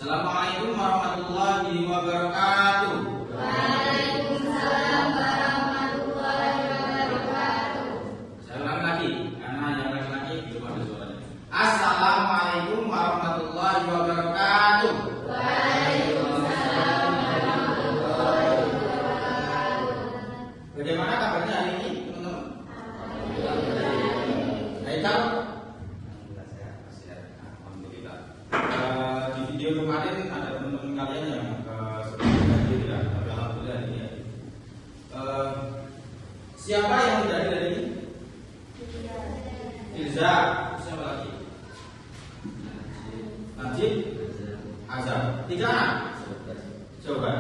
Assalamualaikum warahmatullahi wabarakatuh. Waalaikumsalam warahmatullahi wabarakatuh. Saya ulang lagi karena yang laki-laki belum ada suaranya. Assalamualaikum warahmatullahi wabarakatuh. Waalaikumsalam warahmatullahi wabarakatuh. Bagaimana kabarnya hari ini, teman-teman? Haikal? Alhamdulillah. Di video kemarin ada teman-teman kalian yang sebelumnya hadir ya, tapi alhamdulillah ini ya. Siapa yang tidak hadir hari ini? Ilza. Siapa lagi? Najib. Azam. 3 anak. Coba.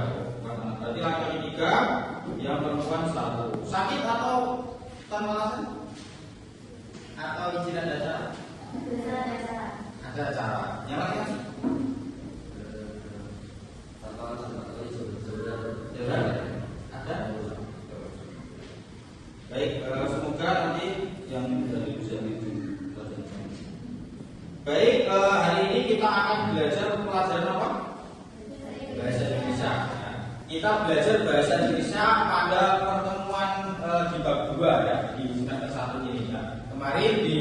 Berarti laki-laki 3, yang perempuan 1. Sakit atau tanpa alasan? Atau izin ada acara? Ada acara. Yang laki-laki? Ada? Baik, semoga nanti yang dari bisa itu. Baik, hari ini kita akan belajar pelajaran apa? Bahasa Indonesia. Kita belajar bahasa Indonesia pada pertemuan di bab 2 ya, di semester 1 ini ya. Kemarin di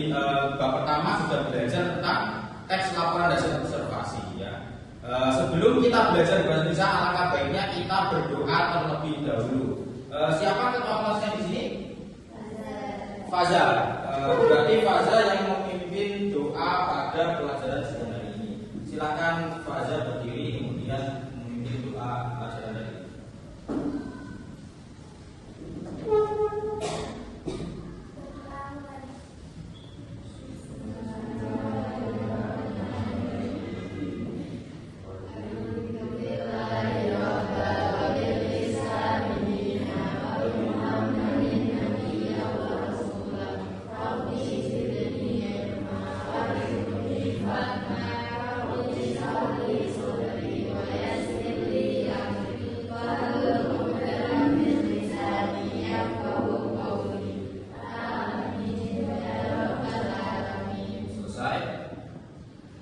bab pertama sudah belajar tentang teks laporan dasar observasi ya. Sebelum kita belajar bahasa Indonesia, alangkah baiknya kita berdoa terlebih dahulu. Siapa ketua kelasnya di sini? Fazal. Berarti Fazal yang memimpin doa pada pelajaran siang hari ini. Silakan Fazal berdiri kemudian memimpin doa pelajaran hari ini.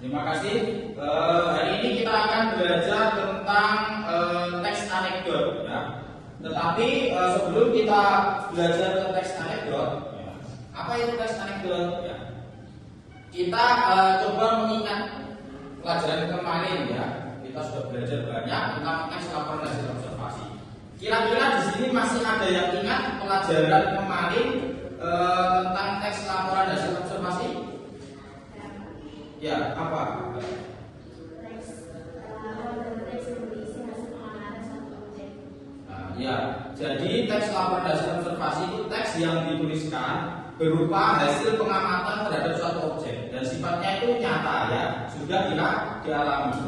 Terima kasih. Hari ini kita akan belajar tentang teks anekdot ya. Tetapi sebelum kita belajar tentang teks anekdot, ya, apa itu teks anekdot? Ya. Kita coba mengingat pelajaran kemarin ya. Kita sudah belajar banyak tentang teks laporan hasil observasi. Kira-kira di sini masih ada yang ingat pelajaran kemarin tentang teks laporan hasil observasi? Ya, apa? Nah, ya, jadi teks laporan dasar observasi itu teks yang dituliskan berupa hasil pengamatan terhadap suatu objek dan sifatnya itu nyata ya, sudah dialami.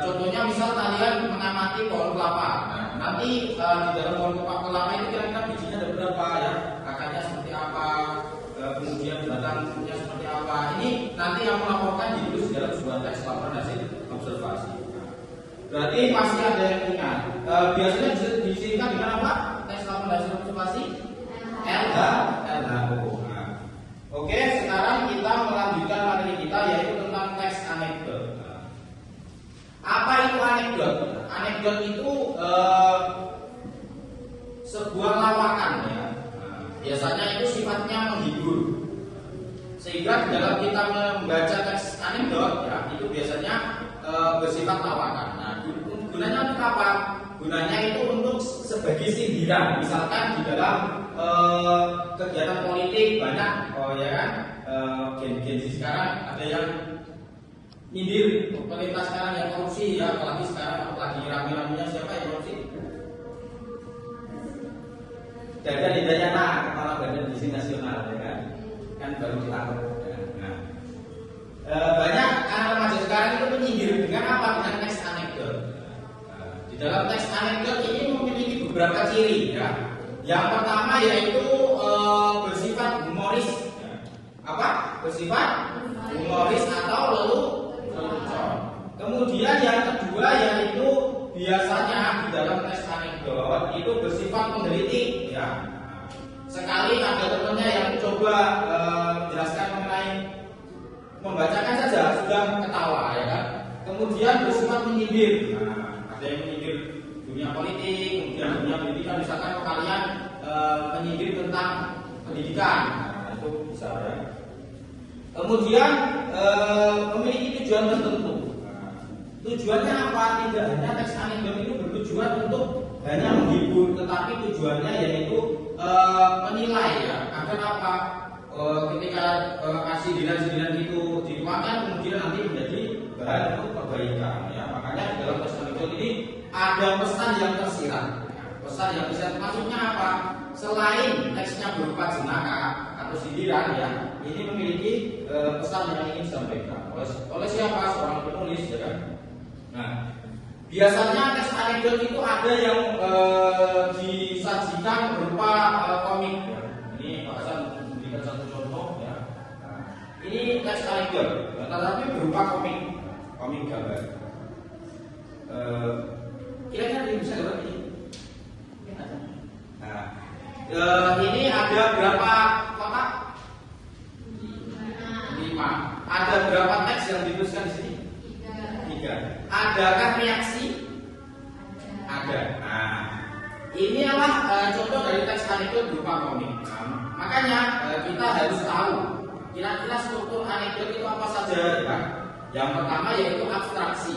Contohnya misal kalian mengamati pohon kelapa. Nah, nanti di dalam pohon kelapa itu kira-kira bijinya ada berapa ya, akarnya seperti apa, kemudian batangnya seperti apa. Ini nanti yang melaporkan ditulis dalam sebuah teks laporan hasil observasi. Berarti masih ada yang ingat. Biasanya disingkat dengan apa? Teks laporan hasil observasi? LHO. Oke, sekarang kita melanjutkan materi kita yaitu tentang teks anekdot. Apa itu anekdot? Anekdot itu sebuah lawakan ya. Biasanya itu sifatnya menghibur. Sehingga dalam kita membaca teks anekdot ya, itu biasanya bersifat lawakan. Nah, gunanya untuk apa? Gunanya itu untuk sebagai sindiran. Misalkan di dalam kegiatan politik banyak, ya kan, gen-gen sekarang ada yang nyindir pemerintah sekarang yang korupsi ya, apalagi sekarang apalagi rame-ramenya siapa yang korupsi? Dadan Hidayana, kepala Badan Gizi Nasional ya kan baru ditangkap. Nah, banyak anak remaja sekarang itu menyindir dengan apa? Dengan teks anekdot. Di dalam teks anekdot ini memiliki beberapa ciri ya. Yang pertama yaitu bersifat humoris. Apa? Bersifat humoris atau lelucon. Kemudian yang kedua yaitu biasanya di dalam teks anekdot itu bersifat menggelitik ya. Sekali ada temannya yang coba menjelaskan mengenai membacakan saja sudah ketawa ya kan. kemudian bersifat menyindir. Nah, ada yang menyindir dunia politik, kemudian dunia pendidikan, misalkan kalian menyindir tentang pendidikan, nah, itu bisa ya. Kemudian memiliki tujuan tertentu. Nah, tujuannya apa? Tidak hanya teks anekdot itu bertujuan untuk hanya menghibur, tetapi tujuannya yaitu menilai ya. Agar apa? Ketika sindiran-sindiran itu dituangkan, kemudian nanti menjadi bahan untuk perbaikan ya. Makanya di dalam teks anekdot ini ada pesan yang tersirat. Pesan yang tersirat maksudnya apa? Selain teksnya berupa jenaka atau sindiran ya, ini memiliki pesan yang ingin disampaikan oleh siapa? Seorang penulis ya kan. Nah, biasanya teks anekdot itu ada yang disajikan berupa komik ya. Ini Pak Hasan memberikan satu contoh ya. Nah, ini teks anekdot, tetapi berupa komik gambar. Kira-kira bisa gambar ini? Nah, ini ada berapa kotak? 5. Ada berapa teks yang dituliskan di sini? 3. Adakah reaksi? Ada. Nah, ini adalah contoh dari teks anekdot berupa komik. Nah, makanya kita harus tahu kira-kira struktur anekdot itu apa saja ya kan? Yang pertama yaitu abstraksi.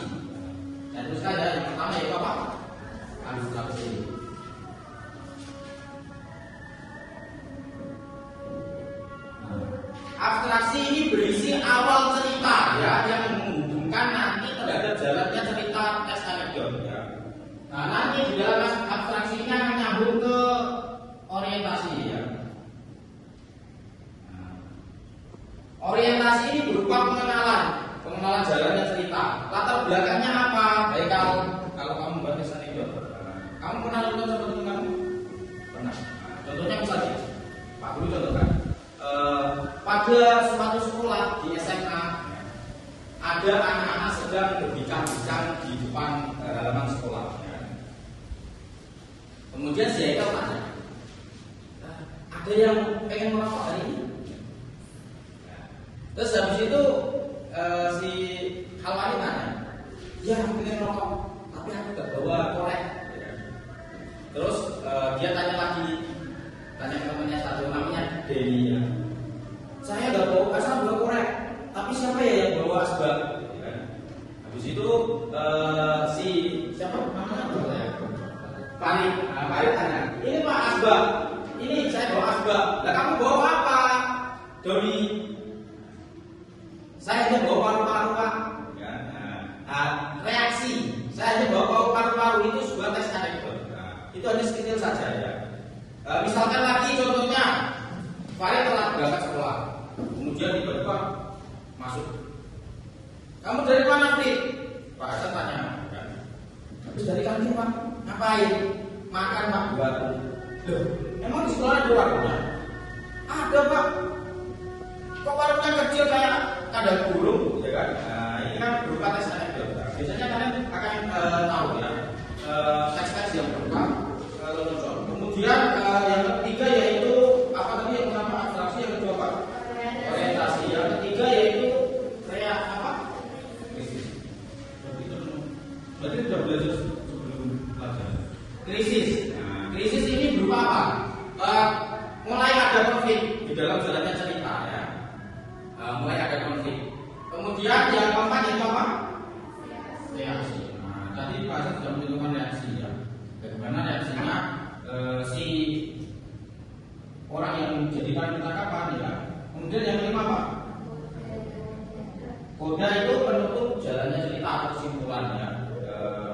Dan terus saja yang pertama yaitu apa? Abstraksi. Abstraksi ini berisi awal cerita ya, yang menghubungkan nanti terhadap jalannya cerita teks anekdot ya. Nah, nanti di dalam abstraksi ini akan nyambung ke orientasi ya. Nah, orientasi ini berupa pengenalan jalannya cerita. Latar belakangnya apa? Baik, kalau kamu membuat teks anekdot, kamu pernah nonton seperti kamu? Pernah. Contohnya misalnya, Pak Guru contohkan. Pada suatu sekolah di SMA ada anak-anak sedang berbincang-bincang di depan halaman sekolah. Kemudian si Haikal tanya, ada yang pengen merokok hari ini? Terus habis itu si Halwani tanya, ya pengen merokok, tapi aku gak bawa korek. Terus dia tanya lagi, tanya temannya satu namanya Denny ya. Saya nggak bawa asal bawa korek, tapi siapa ya yang bawa asbak? Ya. Habis itu si siapa namanya? Farid. Nah, Farid tanya, ini Pak asbak, ini saya bawa asbak. Lah kamu bawa apa? Doni. Saya hanya bawa paru-paru Pak. Ya. Nah, reaksi, saya hanya bawa paru-paru itu sebuah teks anekdot. Nah, itu hanya sekitar saja ya. Misalkan lagi contohnya, Farid telah berangkat sekolah, kemudian tiba-tiba masuk. Kamu dari mana, Frit? Pak Hasan tanya. Habis dari kantin Pak. Ngapain? Makan Pak buat. Loh, emang di sekolah ada warungnya? Ada Pak. Kok warungnya kecil kayak kandang burung, ya kan? Nah, ini kan berupa teks anekdot. Biasanya kalian akan tahu ya teks-teks yang berupa lelucon. Kemudian yang ketiga yaitu apa tadi yang pertama abstraksi, yang kedua apa? Orientasi. Yang ketiga yaitu apa? Krisis. Berarti sudah belajar sebelum pelajaran. Krisis. Nah, krisis ini berupa apa? Mulai ada konflik di dalam jalannya cerita ya. Mulai ada konflik. Kemudian yang keempat yaitu apa? Reaksi. Nah, tadi Pak Hasan sudah menunjukkan reaksi ya. Bagaimana reaksinya si orang yang menjadikan percakapan ya. Kemudian yang kelima apa? Koda itu penutup jalannya cerita atau kesimpulan ya.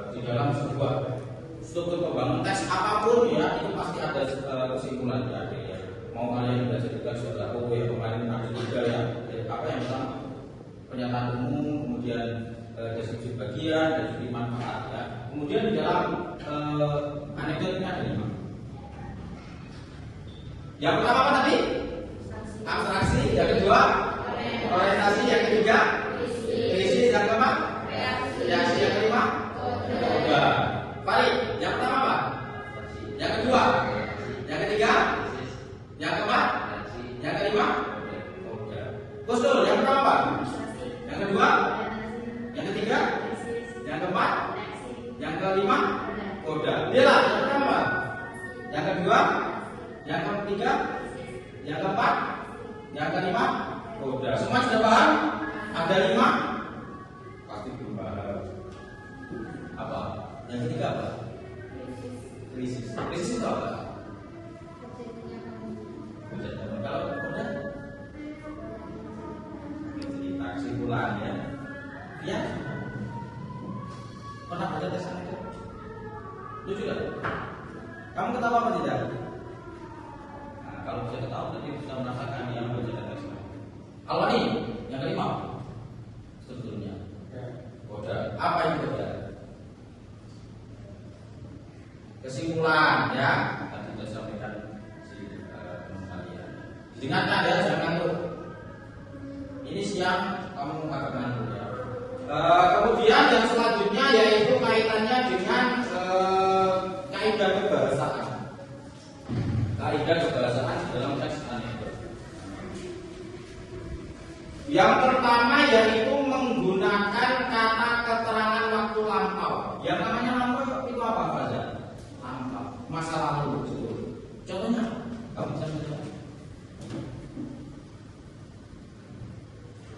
Di dalam sebuah struktur pembangunan teks apapun ya, itu pasti ada kesimpulan ya. Mau kalian belajar juga sudah ya, kemarin ada juga ya. Apa yang pertama? Pernyataan umum, kemudian deskripsi bagian, deskripsi manfaat ya. Kemudian di dalam anekdotnya ada 5. Yang pertama apa tadi? Abstraksi. Yang kedua orientasi. Yang ketiga krisis. Yang keempat reaksi. Yang kelima koda. Balik. Yang pertama apa? Yang kedua. Yang ketiga. Yang keempat. Yang kelima koda. Terus dulu yang pertama apa? Yang kedua. Yang ketiga semua sudah paham? Ada 5? Pasti belum paham. Apa? Yang ketiga apa? Krisis. Krisis itu apa? Kalau udah cerita kesimpulan ya. Ya. Pernah baca tesan itu? Lucu kan? Kamu ketawa apa tidak? Nah, kalau bisa ketawa berarti bisa merasakan yang baca tesan. Kalau ini yang kelima strukturnya. Kodar. Apa itu kodar? Kesimpulan ya. Tadi sudah sampaikan si kalian. Didengarkan ya, jangan ngantuk. Ini siang kamu agak ngantuk ya. Kemudian yang selanjutnya yaitu kaitannya dengan kaidah kebahasaan. Kaidah kebahasaan dalam teks anekdot. Yang pertama yaitu menggunakan kata keterangan waktu lampau. Yang namanya lampau itu apa saja? Lampau, masa lalu. Contohnya, kamu bisa mencoba.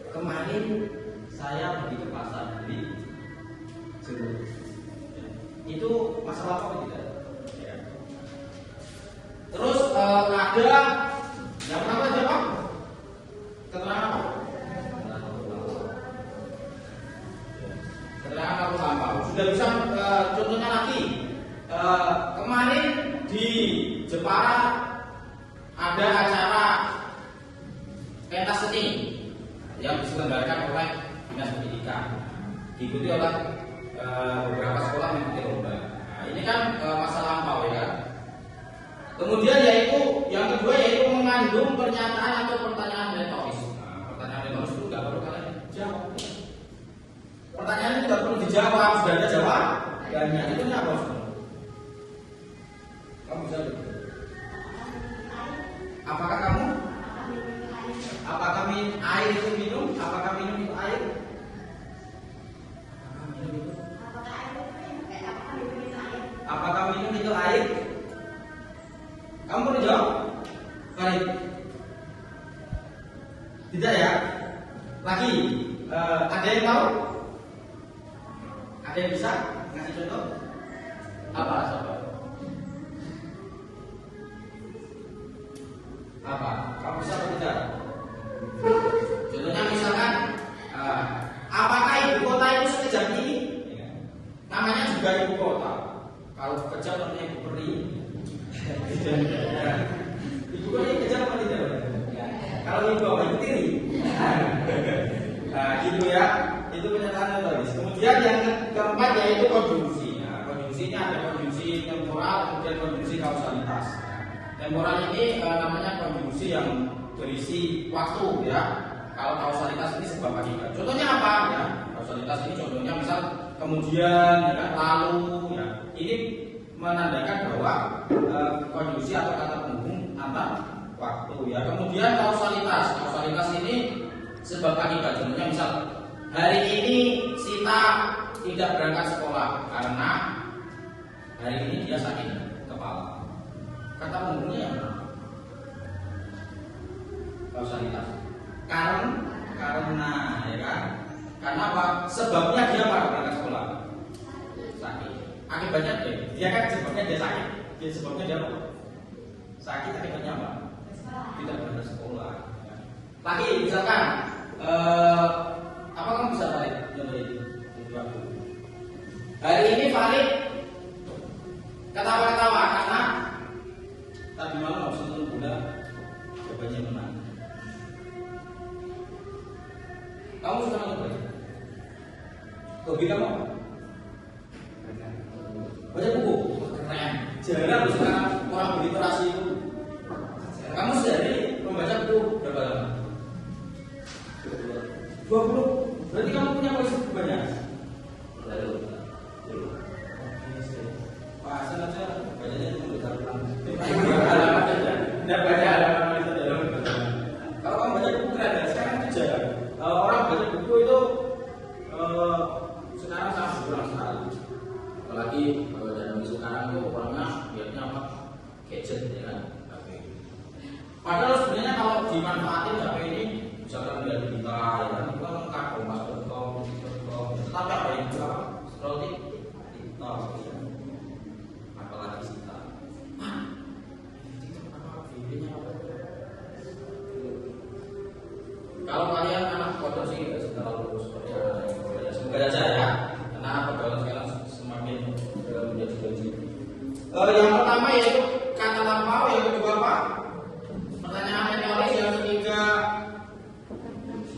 Kemarin saya pergi ke pasar beli jeruk. Itu masalah apa tidak? Ya. Terus ada yang pertama siapa? Keterangan apa? Keterangan waktu lampau. Sudah bisa contohnya lagi. Kemarin di Jepara ada acara pentas seni yang diselenggarakan oleh Dinas Pendidikan, diikuti oleh beberapa sekolah mengikuti lomba. Nah, ini kan masa lampau ya. Kemudian yaitu yang kedua yaitu mengandung pernyataan atau pertanyaan retoris. Nah, pertanyaan retoris itu nggak perlu kalian jawab. Pertanyaan itu nggak perlu dijawab, sudah ada jawabannya. Itu apa? Kamu bisa dulu. Apakah kamu? Apakah air itu minum? Apakah minum itu air? Apakah minum itu air? Kamu boleh jawab? Baik. Tidak ya? Lagi, ada yang tahu? Ada yang bisa ngasih contoh? Apa sobat? Apa? Kamu bisa atau tidak? Contohnya misalkan, apakah ibu kota itu sekejap ini? Namanya juga ibu kota. Kalau kejam namanya ibu peri. Ibu kota ini kejam apa tidak? Kalau ibu apa? Ibu tiri. Nah, gitu ya. Itu pernyataan retoris. Kemudian yang keempat yaitu konjungsi. Nah, konjungsinya ada konjungsi temporal, kemudian konjungsi kausalitas. Temporal ini namanya konjungsi yang berisi waktu ya. Kalau kausalitas ini sebab akibat. Contohnya apa ya? Kausalitas ini contohnya misal kemudian ya kan, lalu ya. Ini menandakan bahwa konjungsi atau kata penghubung antar waktu ya. Kemudian kausalitas. Kausalitas ini sebab akibat. Contohnya misal hari ini Sita tidak berangkat sekolah karena hari ini dia sakit kepala. Kata penghubungnya apa? Kausalitas. Karena ya kan? Karena apa? Sebabnya dia berangkat sekolah. Sakit. Akibatnya dia kan sebabnya dia sakit. Dia sebabnya dia apa? Sakit, akibatnya apa? Tidak berangkat sekolah. Lagi misalkan apa kamu bisa balik? Hari ini Farid ketawa-ketawa karena tadi malam habis nonton bola jawabannya menang. Kamu suka nonton bola? Hobi kamu apa? Baca buku. Keren. Jarang sekarang orang berliterasi itu. Kamu sehari membaca buku berapa lama? 20. Berarti kamu punya koleksi buku banyak. Pasal aja bacanya cuma berapa? Tidak baca halaman itu dalam. Kalau kamu baca buku keren ya. Sekarang itu jarang. Orang baca buku itu sekarang sangat kurang sekali. Apalagi zaman sekarang itu orangnya lihatnya apa? Gadget ya kan. Padahal sebenarnya kalau dimanfaatin HP ini bisa kan lihat Semoga saja ya, karena pergaulan sekarang semakin menjadi kunci. Yang pertama yaitu kata lampau, yang kedua apa? Pertanyaan retoris, yang ketiga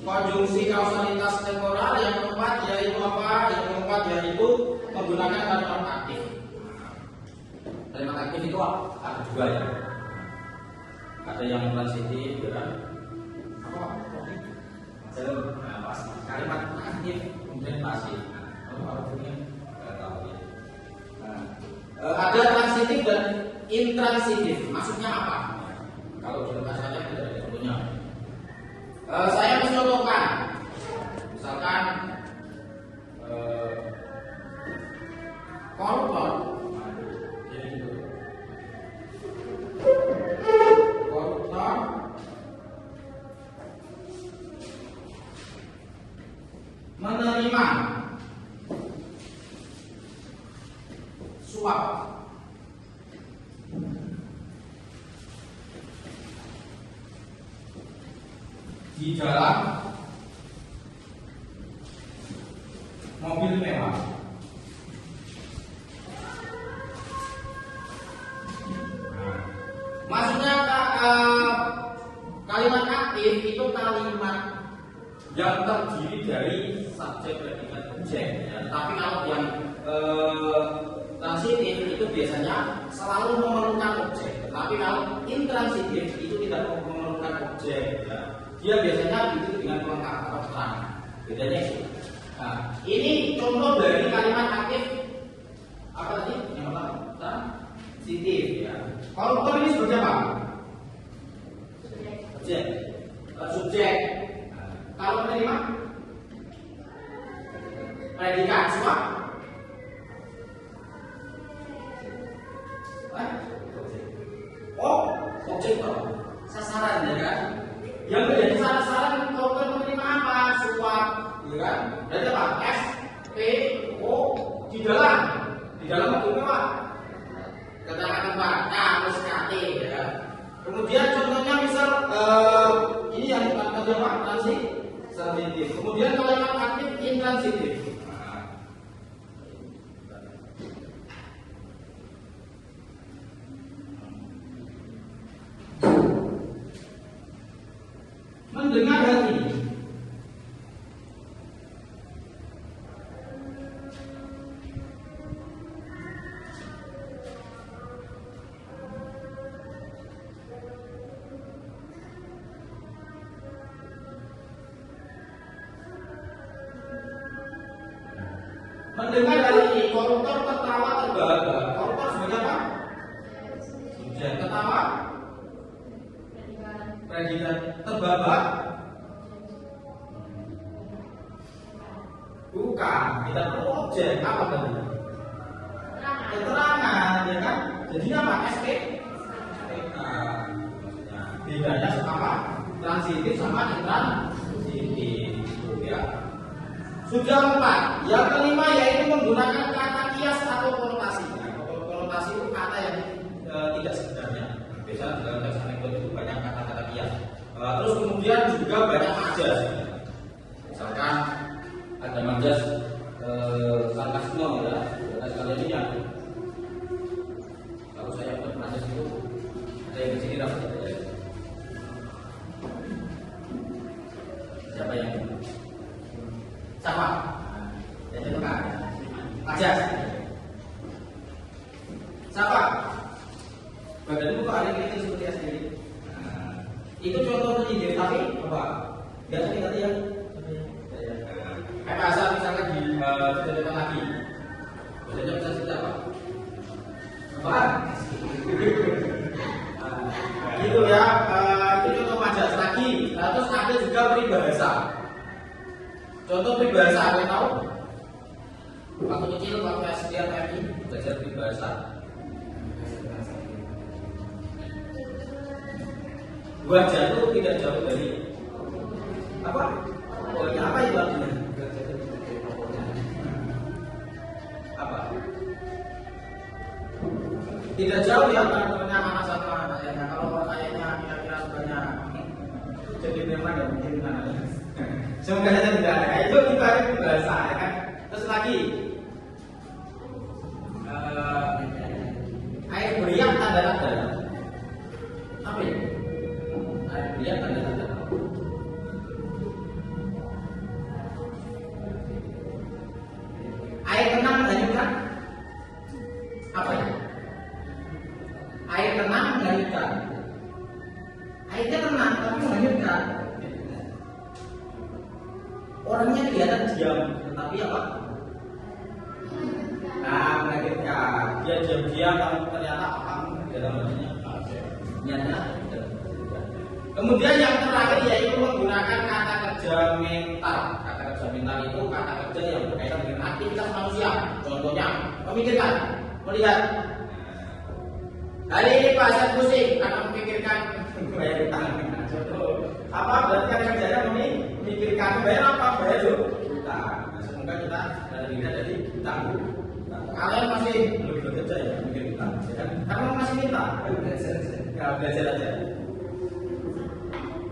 konjungsi kausalitas temporal, yang keempat yaitu apa? Yang keempat yaitu menggunakan kalimat aktif. Kalimat aktif itu ada dua ya. Ada yang transitif, ya kan? Apa? Nah, kalimat aktif kemudian pasif. Apa artinya? Nggak tahu ya. Ada transitif dan intransitif. Maksudnya apa? Kalau dalam bahasanya tidak ada contohnya. Saya mencontohkan, misalkan koruptor, menerima suap di dalam mobil mewah. Maksudnya kalimat aktif itu kalimat yang terdiri dari subjek, predikat, objek ya. Tapi kalau yang transitif itu biasanya selalu memerlukan objek. Tapi kalau intransitif itu tidak memerlukan objek ya. Dia biasanya diikuti dengan pelengkap atau keterangan. Bedanya itu. Nah, ini contoh dari kalimat aktif apa tadi? Yang pertama transitif ya. Koruptor ini seperti apa? Objek. Subjek. Kalau menerima predikat suap, objek sasaran ya kan? Yang menjadi sasaran koruptor menerima apa? Suap, ya kan? Berarti apa? S, P, O di dalam mobil mewah. Keterangan tempat K plus KT ya kan? Kemudian contohnya misal ini yang tadi apa? Transitif. Kemudian kalimat aktif intransitif. Mendengar hal ini. Mendengar hal ini, koruptor tertawa terbahak-bahak. Koruptor sebagai apa? Subjek. Tertawa predikat, terbahak bukan, tidak perlu objek. Apa tadi? Keterangan, ya kan? Jadi apa? SP. Bedanya sama transitif sama intransitif, ya. Sudah 4. Yang kelima yaitu menggunakan kata kias atau konotasi. Konotasi itu kata yang tidak sebenarnya. Biasanya dalam teks anekdot itu banyak kata-kata kias. Terus kemudian juga banyak majas. Misalkan ada majas sarkasme ya. Sekalian ini ya. Kalau saya buat majas itu ada yang di sini dapat. Siapa yang siapa? Yang itu kan? Majas. Siapa? Badanmu kok ada kritik seperti SD? Itu contoh penyindir, tapi apa? Gak sakit hati ya? Kayak asal misalkan di cerita lagi, biasanya bisa cerita apa? Apa? Gitu ya, itu contoh majas lagi. Terus ada juga peribahasa. Contoh peribahasa, kalian tahu? Waktu kecil, waktu SD FMI belajar peribahasa. Wajah itu tidak jauh dari apa? Oh ya, apa itu artinya? Apa? Tidak jauh ya antara anak sama ayahnya. Kalau ayahnya kira-kira sebanyak jadi memang ya mungkin anak. Semoga saja tidak ada. Itu kita ada bahasa ya kan? Terus lagi air beriak tanda-tanda apa ya? Air beriak tanda-tanda air tenang menghanyutkan apa ya? Air tenang menghanyutkan. Airnya tenang tapi menghanyutkan. Orangnya kelihatan diam, tetapi apa? Nah, mengagetkan. Dia diam-diam, tapi ternyata kamu di dalam hatinya nyata. Kemudian yang terakhir yaitu menggunakan kata kerja mental. Kata kerja mental itu kata kerja yang berkaitan dengan aktivitas manusia. Contohnya, memikirkan, melihat. Hari ini Pak Hasan pusing karena memikirkan bayar utang. Apa berarti kata kerjanya memikirkan bayar apa? Bayar utang. Nah, semoga kita dari utang. Kalian masih belum bekerja ya mikir utang, ya kan? Karena masih minta, belajar aja.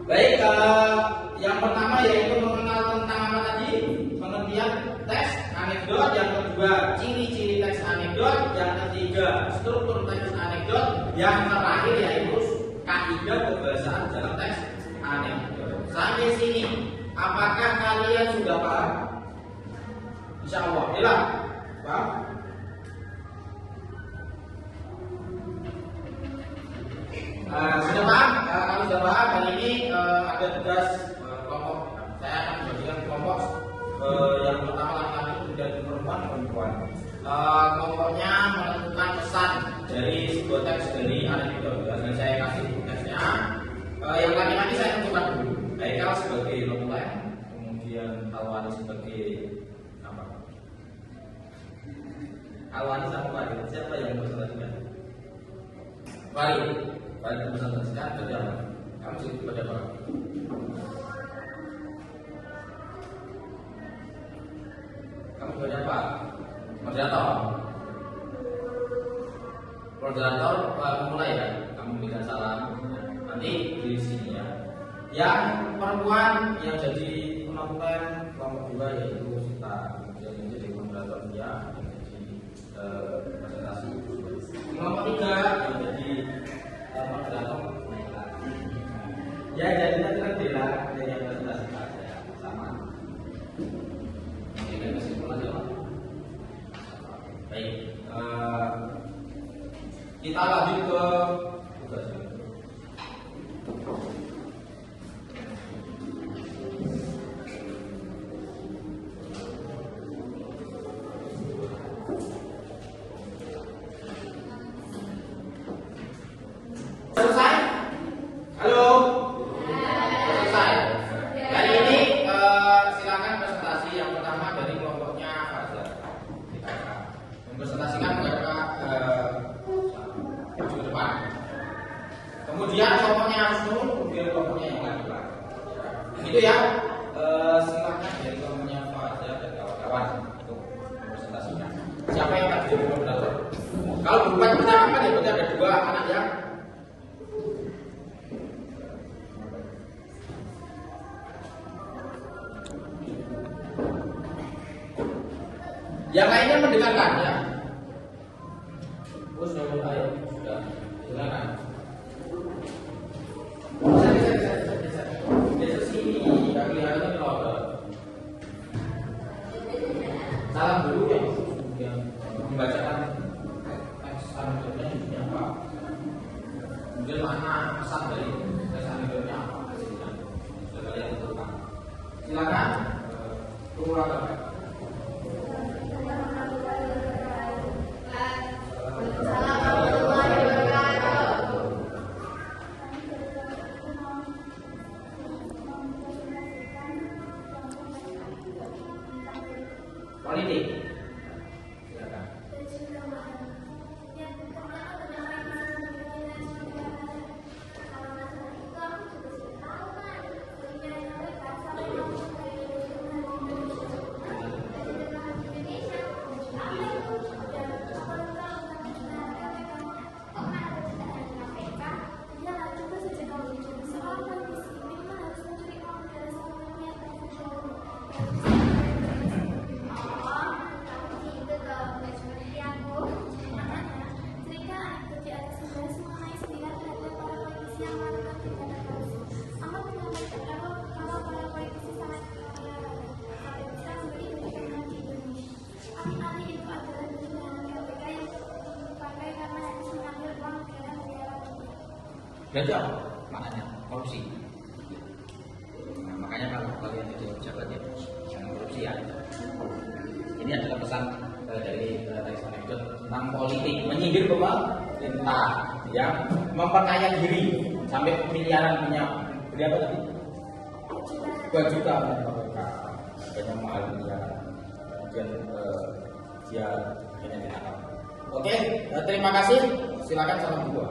Baik, yang pertama yaitu mengenal tentang apa tadi? Pengertian teks anekdot. Yang kedua, ciri-ciri teks anekdot. Yang ketiga, struktur teks anekdot. Yang terakhir yaitu kaidah pembahasan dalam teks anekdot. Sampai sini, apakah kalian sudah paham? Insya Allah, ya paham? Sudah paham? Kalau sudah paham, kali ini ada tugas kelompok. Saya akan membagikan kelompok yang pertama laki-laki, kemudian perempuan. Kelompoknya menentukan pesan dari sebuah teks dari anekdot. Dan saya kasih teksnya. Yang laki-laki saya tentukan dulu. Haikal sebagai lompen, kemudian Alwani sebagai apa? Alwani sama Wali. Siapa yang mempresentasikan? Wali. Wali mempresentasikan kerja apa? Kamu sih kerja apa? Kamu kerja apa? Moderator mulai ya. Kamu berikan salam. Nanti di sini ya. Yang perempuan yang jadi penonton kelompok 2 yaitu Sita, kemudian yang jadi moderator dia yang jadi presentasi. Kelompok 3 yang jadi moderator ya jadi nanti lah yang presentasi saja sama. Ini kan kesimpulan ya Pak. Baik, kita lanjut ke tugas. Selesai? Halo? Selesai. Hari ini silakan presentasi yang pertama dari kelompoknya Fajar. Mempresentasikan mereka maju ke depan. Kemudian kelompoknya harus turun, kemudian kelompoknya yang laki-laki. Begitu ya. Silakan dari kelompoknya Fajar dan kawan-kawan untuk mempresentasikan. Siapa yang akan jadi moderator? Kalau berbuat pertama kan ya berarti ada 2 anak yang lainnya mendengarkan ya. Oh sudah mulai, sudah silakan. Bisa sini, nggak kelihatan kalau salam dulu ya, kemudian membacakan teks anekdotnya isinya apa, kemudian mana pesan dari teks anekdotnya apa hasilnya, sudah kalian tentukan. Silakan, keluarga. Politik. Silakan. Berarti apa maknanya? Korupsi. Nah, makanya kalau kalian jadi pejabat ya jangan korupsi ya. Ini adalah pesan dari teks anekdot tentang politik, menyindir pemerintah yang memperkaya diri sampai miliaran punya berapa tadi? 2 juta banyak mahal miliaran. Kemudian dia hanya ditangkap. Oke, terima kasih. Silakan salam dua.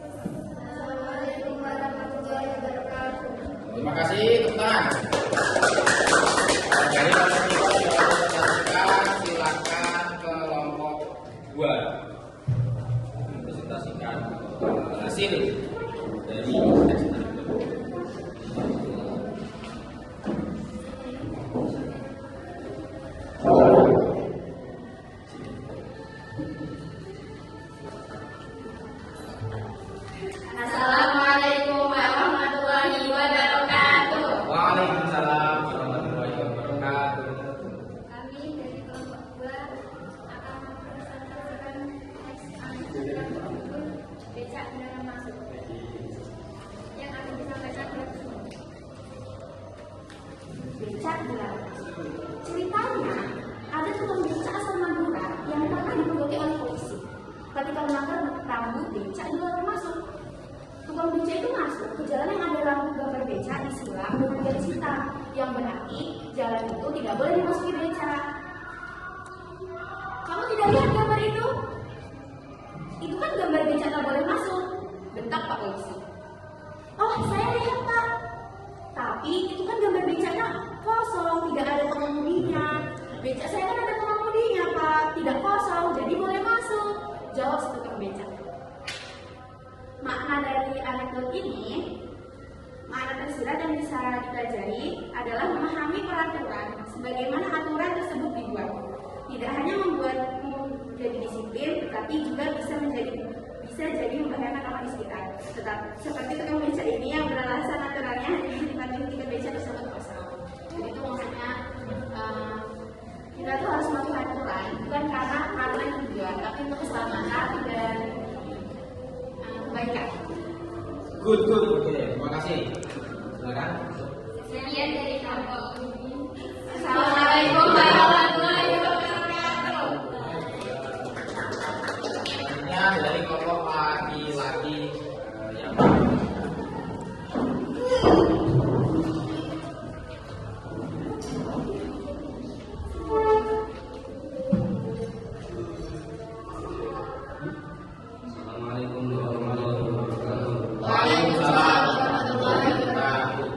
Assalamualaikum warahmatullahi wabarakatuh. Terima kasih, teman. Dari silakan kelompok 2 presentasikan hasil dari teks anekdot. Assalamualaikum warahmatullahi wabarakatuh. Waalaikumsalam warahmatullahi wabarakatuh. Kami dari kelompok 2 akan mempresentasikan teks anekdot yang berjudul Becak Dilarang Masuk yang akan disampaikan oleh semua. Becak dilarang masuk. Ceritanya, ada tukang becak asal Madura yang pernah dipergoki oleh polisi. Ketika melanggar rambut becak dilarang masuk. Tukang becak itu masuk ke jalan yang ada lampu gambar becak disilang dengan garis hitam, yang berarti jalan itu tidak boleh dimasuki becak. Kamu tidak lihat gambar itu? Itu kan gambar becak tak boleh masuk. Bentak Pak Polisi. Oh, saya lihat Pak. Tapi itu kan gambar becaknya kosong, tidak ada pengemudinya. Becak saya kan ada pengemudinya Pak, tidak kosong, jadi boleh masuk. Jawab si tukang becak. Makna dari anekdot ini, makna tersirat yang bisa dipelajari adalah memahami peraturan, sebagaimana aturan tersebut dibuat. Tidak hanya membuatmu jadi disiplin, tetapi juga bisa jadi membahayakan orang di sekitar. Tetap seperti tukang becak ini yang beralasan aturannya hanya dipanggil tiket becak tersebut kosong. Jadi itu maksudnya kita tuh harus mematuhi aturan, bukan karena tujuan, tapi untuk keselamatan dan kebaikan. Good. Oke, terima kasih. Silakan. Sekian dari kelompok. Assalamualaikum warahmatullahi wabarakatuh. Selanjutnya dari kelompok laki-laki yang Assalamualaikum warahmatullahi wabarakatuh. Waalaikumsalam warahmatullahi wabarakatuh.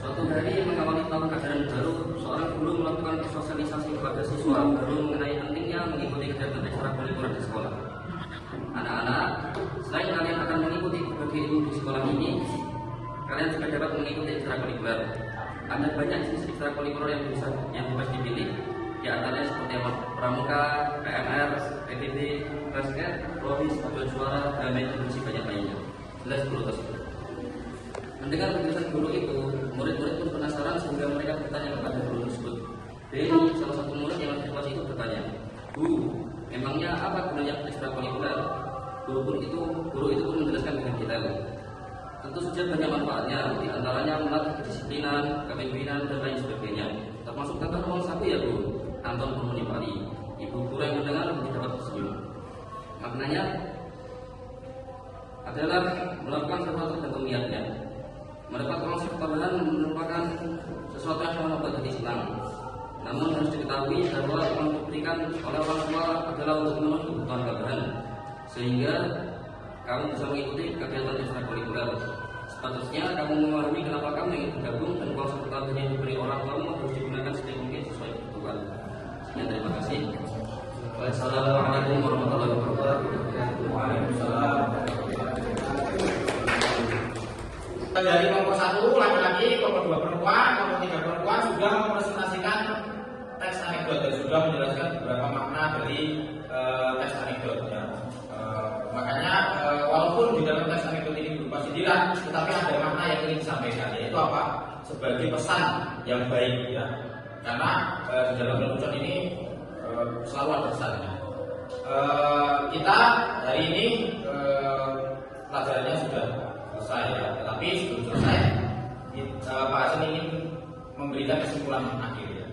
Suatu hari mengawali tahun ajaran baru, seorang guru melakukan sosialisasi kepada siswa baru mengenai pentingnya mengikuti kegiatan ekstrakurikuler di sekolah. Anak-anak, selain kalian akan mengikuti berbagai ilmu di sekolah ini, kalian juga dapat mengikuti ekstrakurikuler. Ada banyak jenis ekstrakurikuler yang bebas dipilih, di antaranya seperti pramuka, PMR, PTB, basket, rohis, paduan suara, damai, dan masih banyak lainnya. Jelas guru tersebut. Mendengar penjelasan guru itu, murid-murid pun penasaran sehingga mereka bertanya kepada guru tersebut. Denny, salah satu murid yang di kelas itu bertanya, "Bu, memangnya apa gunanya ekstrakurikuler?" Guru itu pun menjelaskan dengan detail. Tentu saja banyak manfaatnya, di antaranya melatih kedisiplinan, kepemimpinan, dan lain sebagainya. Termasuk tentang ruang saku ya Bu, Anton pun menimpali. Ibu guru yang mendengar lebih dapat tersenyum. Maknanya adalah melakukan sesuatu tergantung niatnya. Mendapat konsep tambahan merupakan sesuatu yang sangat mudah senang. Namun harus diketahui bahwa yang diberikan oleh orang tua adalah untuk memenuhi kebutuhan tambahan, sehingga kamu bisa mengikuti kegiatan ekstrakurikuler. Sepatutnya kamu memahami kenapa kamu ingin bergabung dan konsep tambahan yang diberi orang tuamu harus digunakan sedikit mungkin sesuai kebutuhan. Sekian, terima kasih. Wassalamualaikum warahmatullahi wabarakatuh. Waalaikumsalam. Dari kelompok 1 laki-laki, kelompok 2 perempuan, kelompok 3 perempuan sudah mempresentasikan teks anekdot dan sudah menjelaskan beberapa makna dari teks anekdot. Ya. Makanya walaupun di dalam teks anekdot ini berupa sindiran, tetapi ada makna yang ingin disampaikan, yaitu apa? sebagai pesan yang baik ya. Karena di dalam lelucon ini selalu ada pesannya. Kita hari ini pelajarannya sudah selesai ya. Tetapi sebelum selesai, Pak Hasan ingin memberikan kesimpulan akhir ya.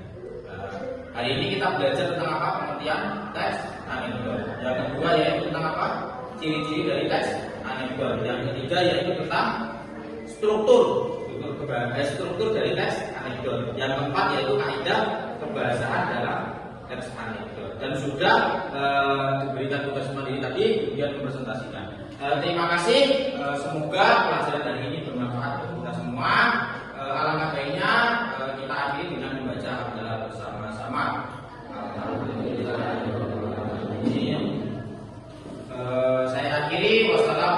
Hari ini kita belajar tentang apa? Pengertian teks anekdot. Yang kedua yaitu tentang apa? Ciri-ciri dari teks anekdot. Yang ketiga yaitu tentang struktur dari teks anekdot. Yang keempat yaitu kaidah kebahasaan dalam teks anekdot. Dan sudah diberikan tugas mandiri tadi, kemudian mempresentasikan. Terima kasih. Semoga pelajaran hari ini bermanfaat untuk kita semua. Alangkah baiknya kita akhiri dengan membaca hamdalah bersama-sama. Saya akhiri. Wassalamualaikum.